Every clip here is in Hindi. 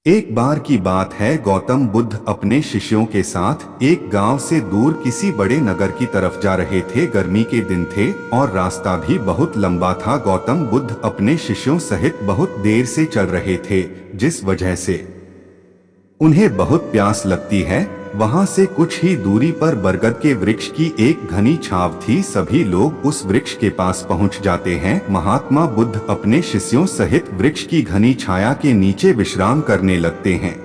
एक बार की बात है, गौतम बुद्ध अपने शिष्यों के साथ एक गांव से दूर किसी बड़े नगर की तरफ जा रहे थे। गर्मी के दिन थे और रास्ता भी बहुत लंबा था। गौतम बुद्ध अपने शिष्यों सहित बहुत देर से चल रहे थे, जिस वजह से उन्हें बहुत प्यास लगती है। वहां से कुछ ही दूरी पर बरगद के वृक्ष की एक घनी छाव थी। सभी लोग उस वृक्ष के पास पहुंच जाते हैं। महात्मा बुद्ध अपने शिष्यों सहित वृक्ष की घनी छाया के नीचे विश्राम करने लगते हैं।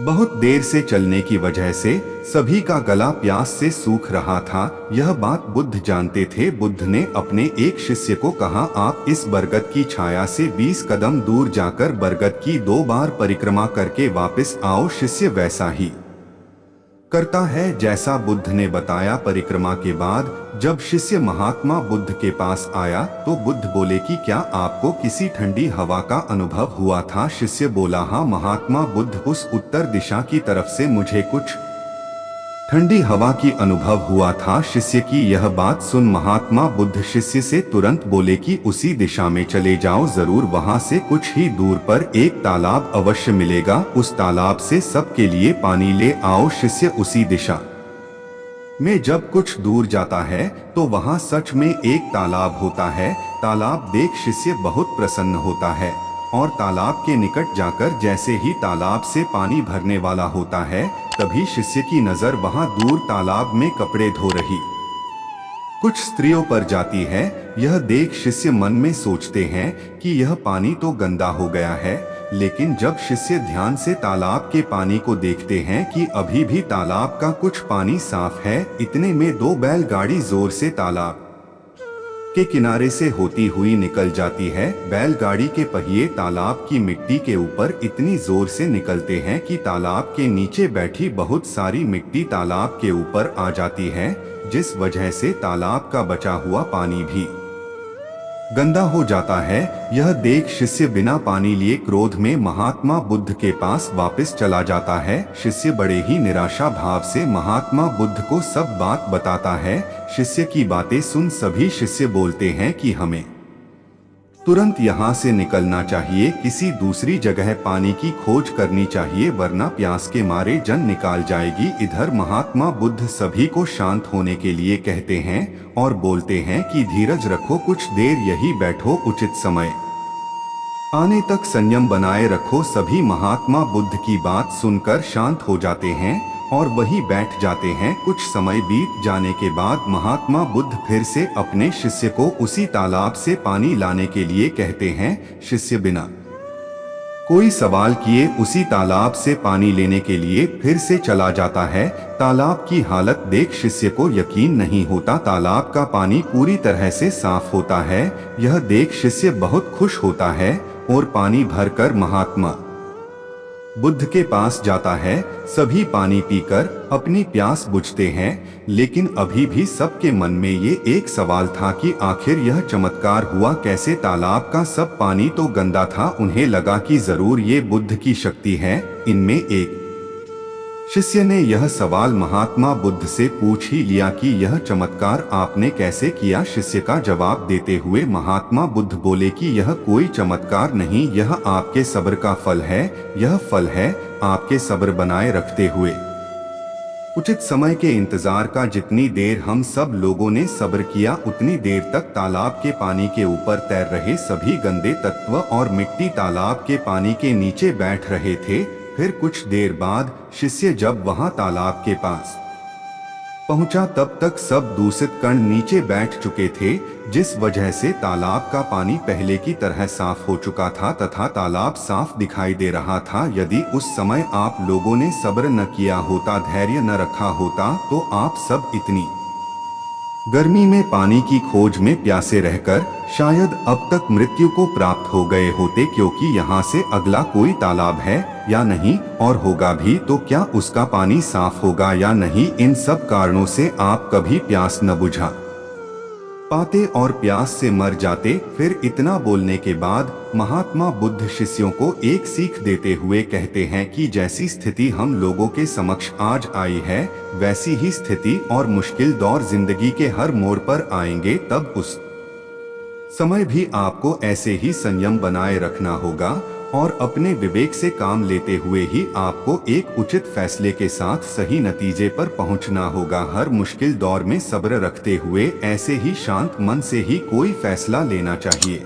बहुत देर से चलने की वजह से सभी का गला प्यास से सूख रहा था। यह बात बुद्ध जानते थे। बुद्ध ने अपने एक शिष्य को कहा, आप इस बरगद की छाया से 20 कदम दूर जाकर बरगद की 2 बार परिक्रमा करके वापस आओ। शिष्य वैसा ही करता है जैसा बुद्ध ने बताया। परिक्रमा के बाद जब शिष्य महात्मा बुद्ध के पास आया तो बुद्ध बोले कि क्या आपको किसी ठंडी हवा का अनुभव हुआ था? शिष्य बोला, हाँ महात्मा बुद्ध, उस उत्तर दिशा की तरफ से मुझे कुछ ठंडी हवा की अनुभव हुआ था। शिष्य की यह बात सुन महात्मा बुद्ध शिष्य से तुरंत बोले कि उसी दिशा में चले जाओ, जरूर वहां से कुछ ही दूर पर एक तालाब अवश्य मिलेगा। उस तालाब से सबके लिए पानी ले आओ। शिष्य उसी दिशा में जब कुछ दूर जाता है तो वहां सच में एक तालाब होता है। तालाब देख शिष्य बहुत प्रसन्न होता है और तालाब के निकट जाकर जैसे ही तालाब से पानी भरने वाला होता है, तभी शिष्य की नजर वहां दूर तालाब में कपड़े धो रही कुछ स्त्रियों पर जाती है। यह देख शिष्य मन में सोचते हैं कि यह पानी तो गंदा हो गया है, लेकिन जब शिष्य ध्यान से तालाब के पानी को देखते हैं कि अभी भी तालाब का कुछ पानी साफ है, इतने में 2 बैलगाड़ी जोर से तालाब के किनारे से होती हुई निकल जाती है। बैलगाड़ी के पहिए तालाब की मिट्टी के ऊपर इतनी जोर से निकलते हैं कि तालाब के नीचे बैठी बहुत सारी मिट्टी तालाब के ऊपर आ जाती है, जिस वजह से तालाब का बचा हुआ पानी भी गंदा हो जाता है। यह देख शिष्य बिना पानी लिए क्रोध में महात्मा बुद्ध के पास वापस चला जाता है। शिष्य बड़े ही निराशा भाव से महात्मा बुद्ध को सब बात बताता है। शिष्य की बातें सुन सभी शिष्य बोलते हैं कि हमें तुरंत यहाँ से निकलना चाहिए, किसी दूसरी जगह पानी की खोज करनी चाहिए, वरना प्यास के मारे जान निकाल जाएगी। इधर महात्मा बुद्ध सभी को शांत होने के लिए कहते हैं और बोलते हैं कि धीरज रखो, कुछ देर यही बैठो, उचित समय आने तक संयम बनाए रखो। सभी महात्मा बुद्ध की बात सुनकर शांत हो जाते हैं और वहीं बैठ जाते हैं। कुछ समय बीत जाने के बाद महात्मा बुद्ध फिर से अपने शिष्य को उसी तालाब से पानी लाने के लिए कहते हैं। शिष्य बिना कोई सवाल किए उसी तालाब से पानी लेने के लिए फिर से चला जाता है। तालाब की हालत देख शिष्य को यकीन नहीं होता। तालाब का पानी पूरी तरह से साफ होता है। यह देख शिष्य बहुत खुश होता है और पानी भरकर महात्मा बुद्ध के पास जाता है। सभी पानी पीकर अपनी प्यास बुझते हैं, लेकिन अभी भी सबके मन में ये एक सवाल था कि आखिर यह चमत्कार हुआ कैसे? तालाब का सब पानी तो गंदा था। उन्हें लगा कि जरूर ये बुद्ध की शक्ति है। इनमें एक शिष्य ने यह सवाल महात्मा बुद्ध से पूछ ही लिया कि यह चमत्कार आपने कैसे किया? शिष्य का जवाब देते हुए महात्मा बुद्ध बोले कि यह कोई चमत्कार नहीं, यह आपके सब्र का फल है। यह फल है आपके सब्र बनाए रखते हुए उचित समय के इंतजार का। जितनी देर हम सब लोगों ने सब्र किया, उतनी देर तक तालाब के पानी के ऊपर तैर रहे सभी गंदे तत्व और मिट्टी तालाब के पानी के नीचे बैठ रहे थे। फिर कुछ देर बाद शिष्य जब वहां तालाब के पास पहुंचा, तब तक सब दूषित कण नीचे बैठ चुके थे, जिस वजह से तालाब का पानी पहले की तरह साफ हो चुका था तथा तालाब साफ दिखाई दे रहा था। यदि उस समय आप लोगों ने सब्र न किया होता, धैर्य न रखा होता, तो आप सब इतनी गर्मी में पानी की खोज में प्यासे रहकर शायद अब तक मृत्यु को प्राप्त हो गए होते, क्योंकि यहाँ से अगला कोई तालाब है या नहीं, और होगा भी तो क्या उसका पानी साफ होगा या नहीं? इन सब कारणों से आप कभी प्यास न बुझा पाते और प्यास से मर जाते। फिर इतना बोलने के बाद महात्मा बुद्ध शिष्यों को एक सीख देते हुए कहते हैं कि जैसी स्थिति हम लोगों के समक्ष आज आई है, वैसी ही स्थिति और मुश्किल दौर जिंदगी के हर मोड़ पर आएंगे। तब उस समय भी आपको ऐसे ही संयम बनाए रखना होगा और अपने विवेक से काम लेते हुए ही आपको एक उचित फैसले के साथ सही नतीजे पर पहुंचना होगा। हर मुश्किल दौर में सब्र रखते हुए ऐसे ही शांत मन से ही कोई फैसला लेना चाहिए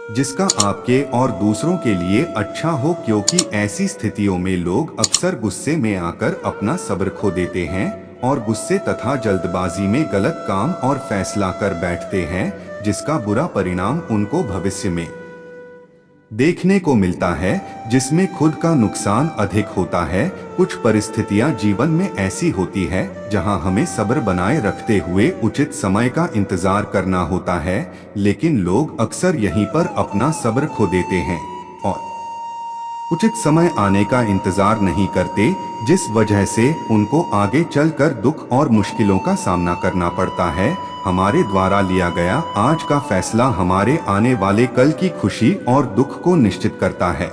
जिसका आपके और दूसरों के लिए अच्छा हो, क्योंकि ऐसी स्थितियों में लोग अक्सर गुस्से में आकर अपना सब्र खो देते हैं और गुस्से तथा जल्दबाजी में गलत काम और फैसला कर बैठते हैं, जिसका बुरा परिणाम उनको भविष्य में देखने को मिलता है, जिसमें खुद का नुकसान अधिक होता है। कुछ परिस्थितियां जीवन में ऐसी होती है जहां हमें सब्र बनाए रखते हुए उचित समय का इंतजार करना होता है, लेकिन लोग अक्सर यहीं पर अपना सब्र खो देते हैं और उचित समय आने का इंतजार नहीं करते, जिस वजह से उनको आगे चलकर दुख और मुश्किलों का सामना करना पड़ता है। हमारे द्वारा लिया गया आज का फैसला हमारे आने वाले कल की खुशी और दुख को निश्चित करता है।